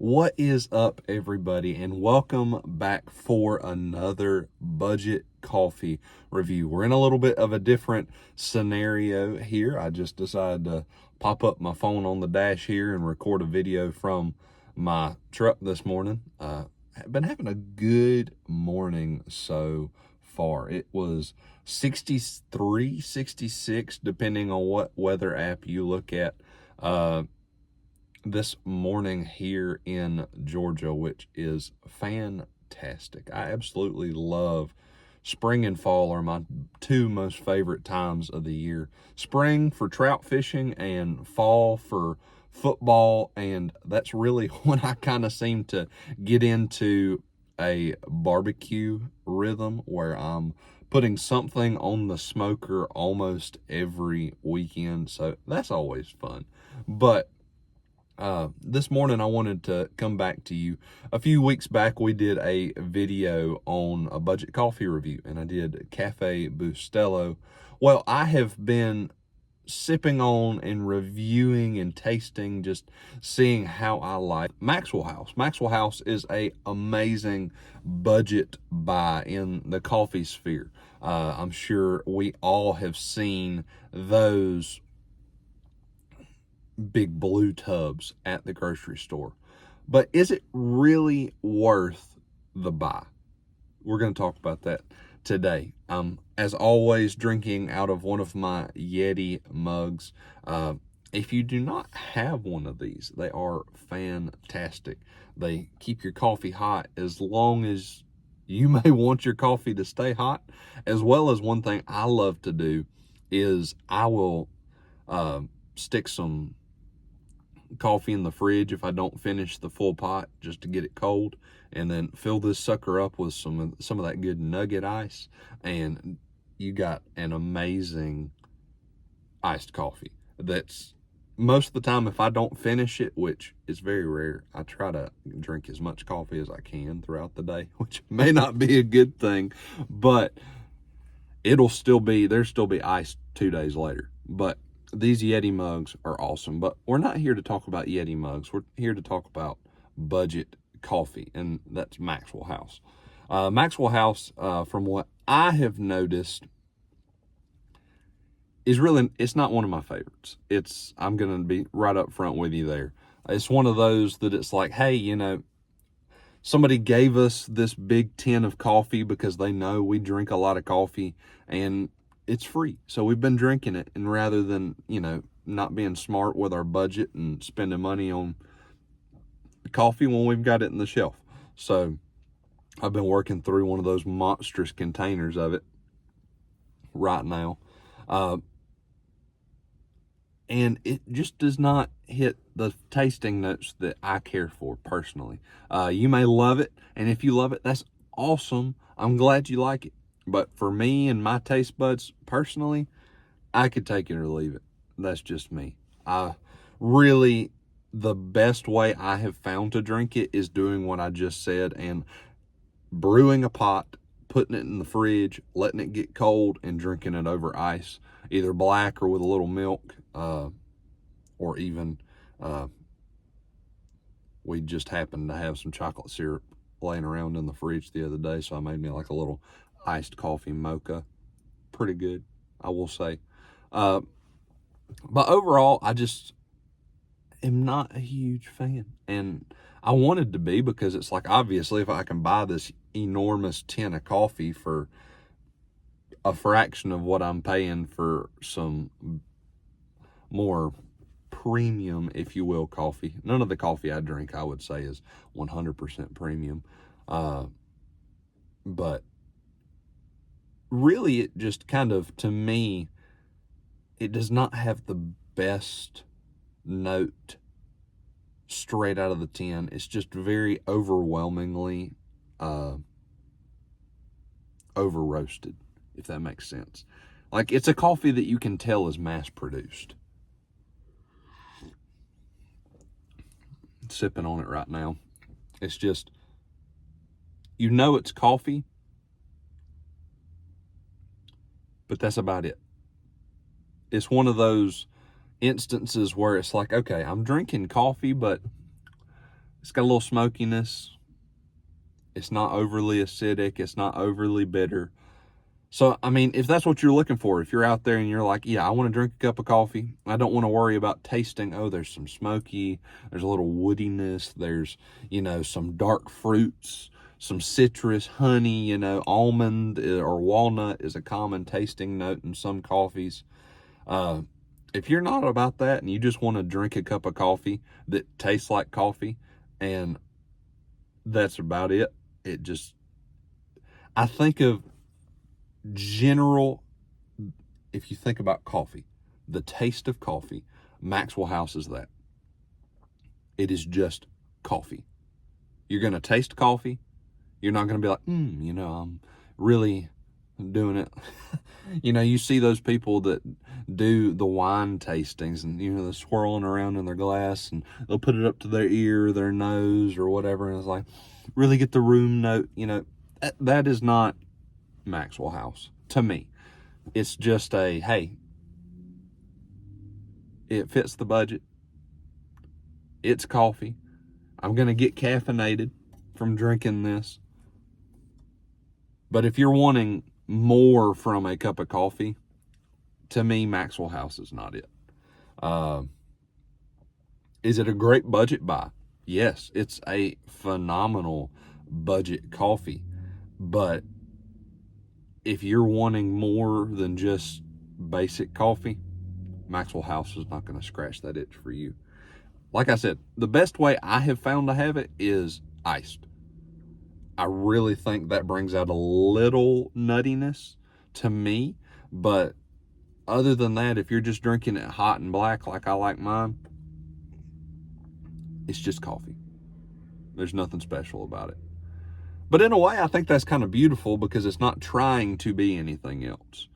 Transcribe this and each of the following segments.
What is up, everybody, and welcome back for another budget coffee review. We're in a little bit of a different scenario here. I just decided to pop up my phone on the dash here and record a video from my truck this morning. I've been having a good morning so far. It was 63, 66, depending on what weather app you look at. This morning here in Georgia, which is fantastic. I absolutely love spring and fall are my two most favorite times of the year. Spring for trout fishing and fall for football, and that's really when I kind of seem to get into a barbecue rhythm where I'm putting something on the smoker almost every weekend, so that's always fun. But this morning I wanted to come back to you. A few weeks back we did a video on a budget coffee review, and I did Cafe Bustelo. Well, I have been sipping on and reviewing and tasting, just seeing how I like Maxwell House. Maxwell House is a amazing budget buy in the coffee sphere. I'm sure we all have seen those big blue tubs at the grocery store. But is it really worth the buy? We're going to talk about that today. As always, drinking out of one of my Yeti mugs. If you do not have one of these, they are fantastic. They keep your coffee hot as long as you may want your coffee to stay hot. As well as, one thing I love to do is I will stick some coffee in the fridge if I don't finish the full pot, just to get it cold, and then fill this sucker up with some of that good nugget ice, and you got an amazing iced coffee. That's most of the time, if I don't finish it, which is very rare, I try to drink as much coffee as I can throughout the day, which may not be a good thing, but there'll still be ice 2 days later. But these Yeti mugs are awesome. But we're not here to talk about Yeti mugs. We're here to talk about budget coffee, and that's Maxwell House. Maxwell House, from what I have noticed, it's not one of my favorites. I'm going to be right up front with you there. It's one of those that it's like, hey, somebody gave us this big tin of coffee because they know we drink a lot of coffee, and it's free. So we've been drinking it, and rather than, not being smart with our budget and spending money on coffee when we've got it in the shelf. So I've been working through one of those monstrous containers of it right now. And it just does not hit the tasting notes that I care for personally. You may love it, and if you love it, that's awesome. I'm glad you like it. But for me and my taste buds personally, I could take it or leave it. That's just me. The best way I have found to drink it is doing what I just said and brewing a pot, putting it in the fridge, letting it get cold, and drinking it over ice, either black or with a little milk, or even we just happened to have some chocolate syrup laying around in the fridge the other day, so I made me like a little iced coffee mocha. Pretty good, I will say. But overall, I just am not a huge fan, and I wanted to be, because it's like, obviously, if I can buy this enormous tin of coffee for a fraction of what I'm paying for some more premium, if you will, coffee. None of the coffee I drink, I would say, is 100% premium. But really, it just kind of, to me, it does not have the best note straight out of the tin. It's just very overwhelmingly over roasted, if that makes sense. Like, it's a coffee that you can tell is mass produced. Sipping on it right now. It's just, it's coffee, but that's about it. It's one of those instances where it's like, okay, I'm drinking coffee, but It's got a little smokiness. It's not overly acidic. It's not overly bitter. So, I mean, if that's what you're looking for, if you're out there and you're like, yeah, I want to drink a cup of coffee. I don't want to worry about tasting, oh, there's some smoky, there's a little woodiness, there's, some dark fruits, some citrus, honey, almond or walnut is a common tasting note in some coffees. If you're not about that and you just want to drink a cup of coffee that tastes like coffee and that's about it, I think of general, if you think about coffee, the taste of coffee, Maxwell House is that. It is just coffee. You're going to taste coffee. You're not going to be like, I'm really doing it. You see those people that do the wine tastings and, they're swirling around in their glass and they'll put it up to their ear, their nose or whatever. And it's like, really get the room note. That is not Maxwell House to me. It's just hey, it fits the budget. It's coffee. I'm going to get caffeinated from drinking this. But if you're wanting more from a cup of coffee, to me, Maxwell House is not it. Is it a great budget buy? Yes, it's a phenomenal budget coffee. But if you're wanting more than just basic coffee, Maxwell House is not going to scratch that itch for you. Like I said, the best way I have found to have it is iced. I really think that brings out a little nuttiness to me. But other than that, if you're just drinking it hot and black like I like mine, it's just coffee. There's nothing special about it. But in a way, I think that's kind of beautiful because it's not trying to be anything else.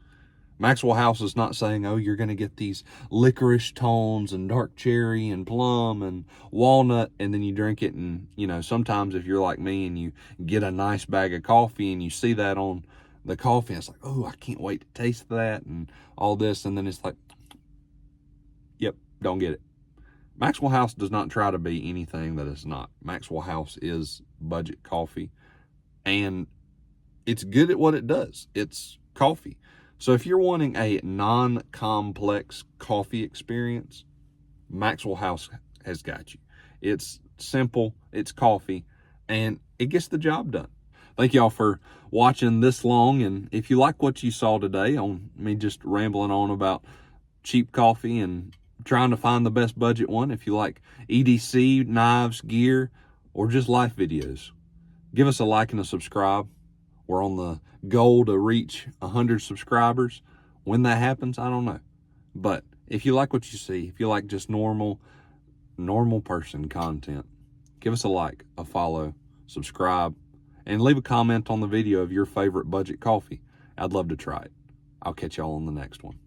Maxwell House is not saying, oh, you're going to get these licorice tones and dark cherry and plum and walnut, and then you drink it. And, sometimes if you're like me and you get a nice bag of coffee and you see that on the coffee, it's like, oh, I can't wait to taste that and all this. And then it's like, yep, don't get it. Maxwell House does not try to be anything that it's not. Maxwell House is budget coffee. And it's good at what it does. It's coffee. So if you're wanting a non-complex coffee experience, Maxwell House has got you. It's simple, it's coffee, and it gets the job done. Thank y'all for watching this long. And if you like what you saw today on me just rambling on about cheap coffee and trying to find the best budget one, if you like EDC, knives, gear, or just life videos, give us a like and a subscribe. We're on the goal to reach 100 subscribers. When that happens, I don't know. But if you like what you see, if you like just normal person content, give us a like, a follow, subscribe, and leave a comment on the video of your favorite budget coffee. I'd love to try it. I'll catch y'all on the next one.